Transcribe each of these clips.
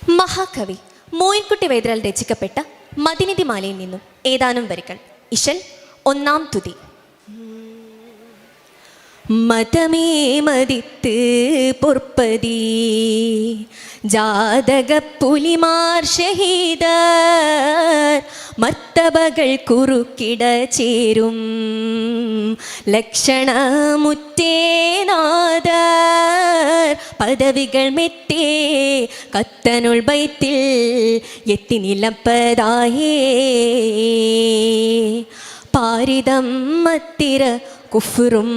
മഹാകവി മോയിൻകുട്ടി വൈദ്യരാൽ രചിക്കപ്പെട്ട മതിനിധിമാലയിൽ നിന്നും ഏതാനും വരികൾ. ഇശൽ ഒന്നാം തുതി. മതമേ മതിത്ത് പൊർപ്പതി ജാതക പുലിമാർ ഷഹീദർ മർത്തബകൾ കുറുക്കിട ചേരും ലക്ഷണമുറ്റേനാദർ പദവികൾ മെത്തേ കത്തനുൾ ബൈത്തിൽ എത്തി നിലപ്പതായേ പാരിതം മത്തിര കുഫറും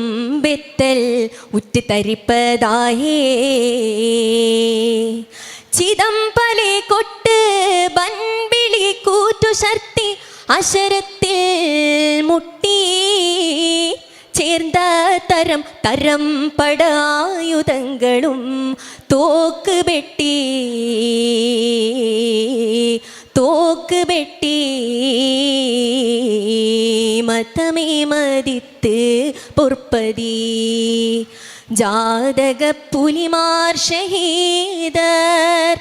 ബെത്തൽ ഉറ്റ് തരിപ്പതായേ ചിദംപലെ കൊട്ട് ബൻപിളി കൂറ്റു ശർത്തി അശരത്തിൽ മുട്ടി ചേർന്ന തരം തരം പടായുധങ്ങളും തോക്ക് വെട്ടി മതമേ മതിത്ത് പൊർപ്പതി ജാതക പുലിമാർ ഷഹീദർ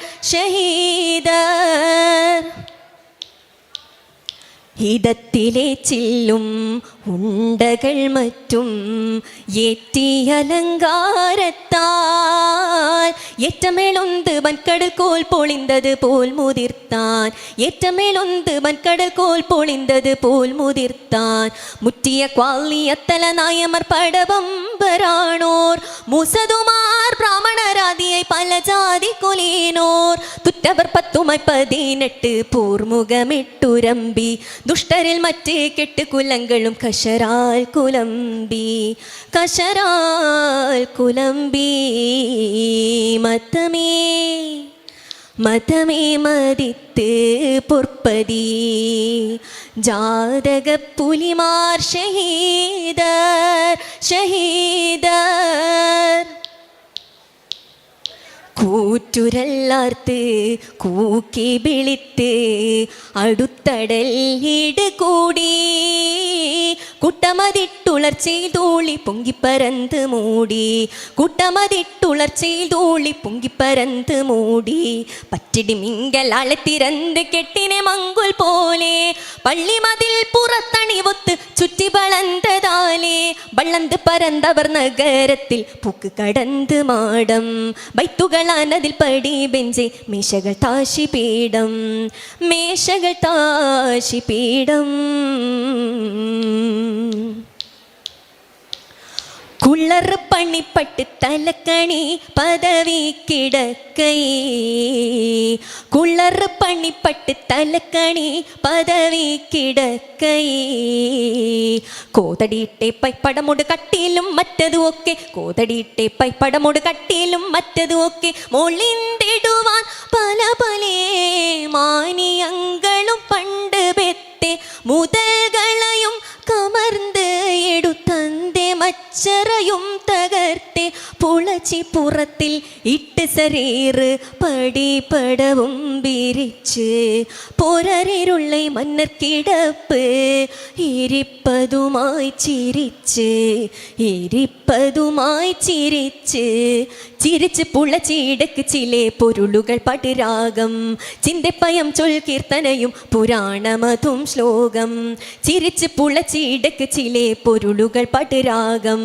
ഹിതത്തിലെ ചില്ലും ഉണ്ടകൾ മറ്റും ഏറ്റിയലങ്കാരത്താൽ ഏറ്റമേളൊന്ത് വൻകടൽ കോൽ പൊളിന്തത് പോൽ മുതിർത്താൻ ഏറ്റമേളൊന്ത് വൻകടൽ കോൽ പൊളിന്തത് പോൽ മുതിർത്താൻ മുറ്റിയ ക്വാളിയത്തല നായമർ പടവമ്പരാണോർ മുസതുമാർ ബ്രാഹ്മണരാതിയായി പല ജാതി കൊലേനോർ തുറ്റവർ 10-18 പൂർമുഖമിട്ടുരമ്പി ദുഷ്ടരിൽ മറ്റ് കെട്ട് കുലങ്ങളും കശരാൽ കുലമ്പി മതമേ മതിത്ത് പൊർപ്പതി ജാതക പുലിമാർ ഷഹീദർ കൂറ്റുരല്ലാർത്ത് കൂക്കി വിളിത്ത് അടുത്തടൽ ഈട് കൂടി കുട്ടമതിട്ടുളർച്ചയിൽ തൂളി പൊങ്കിപ്പരന്ത് മൂടി കുട്ടമതിട്ടുളർച്ചയിൽ തൂളി പൊങ്കിപ്പരന്ത് മൂടി പറ്റിടി മിങ്കലാളെ തിരന്ത് കെട്ടിനെ മങ്കുൽ പോലെ പള്ളിമതിൽ പുറത്തണിവൊത്ത് ചുറ്റി വളന്തതാലേ വള്ളന്ത് പരന്തവർ നഗരത്തിൽ പൂക്ക് കടന്ത് മാടം ബൈത്തുകളാനതിൽ പടി ബെഞ്ചെ മേശകൾ താശി പീഠം കുള്ളർ പണിപ്പട്ട് തലക്കണി പദവി കിടക്കൈ കുള്ളർ പണിപ്പട്ട് തലക്കണി പദവി കിടക്കൈ കോതടിയിട്ടെ പൈപ്പടമോട് കട്ടിയിലും മറ്റതും ഒക്കെ കോതടിയിട്ടെ പൈപ്പടമോട് കട്ടിയിലും മറ്റതും ഒക്കെ മൊളിന്തിടുവാൻ പല മാനിയങ്ങളും പണ്ട് ബെത്തെ മുതൽകളയും കമർന്ന് എടുത്തന്തേ മച്ചറയും തകർത്തെ പുളച്ചി പുറത്തിൽ ഇട്ട് സരീറ് പടിപടവും വിരിച്ച് പോരരുള്ള മന്നർ കിടപ്പ് ഇരിപ്പതുമായി ചിരിച്ച് പുളച്ചിടക്ക് ചിലെ പൊരുളുകൾ പടിരാഗം ചിന്തപ്പയം ചൊൽ കീർത്തനയും പുരാണമതും ശ്ലോകം ചിരിച്ച് പുളച്ചിടക്ക് ചിലെ പൊരുളുകൾ പടിരാഗം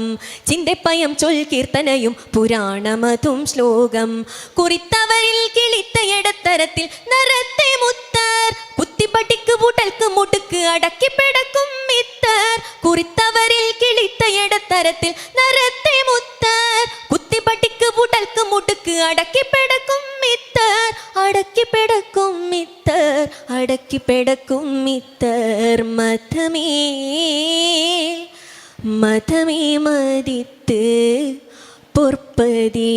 ചിന്തപ്പയം ചൊൽ കീർത്തനയും പുരാണമതും ശ്ലോകം കുറിത്തവരിൽ കിളിത്തയിടത്തരത്തിൽ നിറത്തെ മുത്തർ കുത്തിപ്പട്ടിക്ക് പൂട്ടൽക്ക് മുടുക്ക് അടക്കി പിടക്കും മിത്തർ കുറിത്തവരിൽ കിളിത്തയിടത്തരത്തിൽ നിറത്തെ മുത്തർ കുത്തിപ്പട്ടിക്ക് പൂട്ടൽക്ക് മുടുക്ക് അടക്കി പിടക്കും മിത്തർ മതമേ മതിത്ത് പൊർപ്പതി.